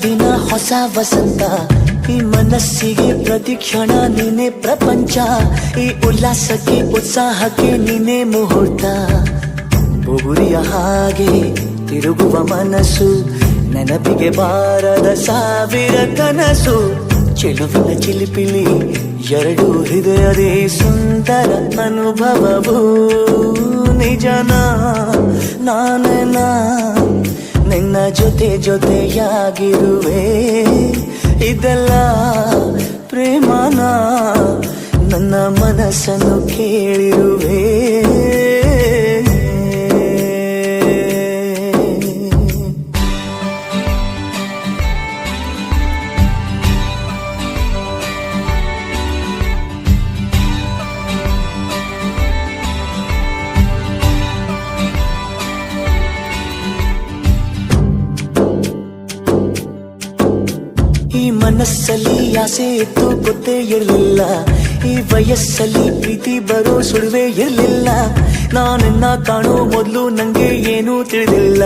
ದಿನ ಹೊಸ ವಸಂತ, ಈ ಮನಸ್ಸಿಗೆ ಪ್ರತಿಕ್ಷಣ ನೀನೆ ಪ್ರಪಂಚ, ಈ ಉಲ್ಲಾಸಕ್ಕೆ ಉತ್ಸಾಹಕ್ಕೆ ನೀನೆ ಮುಹೂರ್ತ. ಬುಗುರಿಯ ಹಾಗೆ ತಿರುಗುವ ಮನಸ್ಸು, ನೆನಪಿಗೆ ಬಾರದ ಸಾವಿರ ಕನಸು. ಚೆಲುವಿನ ಚಿಲಿಪಿಲಿ ಎರಡು ಹೃದಯದೇ ಸುಂದರ ಅನುಭವವು. ನಿಜನ ನಾನೇನ ನಿನ್ನ ಜೊತೆ ಜೊತೆಯಾಗಿರುವೆ, ಇದೆಲ್ಲ ಪ್ರೇಮನ ನನ್ನ ಮನಸ್ಸನ್ನು ಕೇಳಿರುವೆ. ಈ ಮನಸ್ಸಲ್ಲಿ ಆಸೆ ಇತ್ತು ಗೊತ್ತೇ ಇರಲಿಲ್ಲ, ಈ ವಯಸ್ಸಲ್ಲಿ ಪ್ರೀತಿ ಬರೋ ಸುಳಿವೇ ಇರಲಿಲ್ಲ. ನಾನನ್ನ ಕಾಣೋ ಮೊದಲು ನಂಗೆ ಏನೂ ತಿಳಿದಿಲ್ಲ.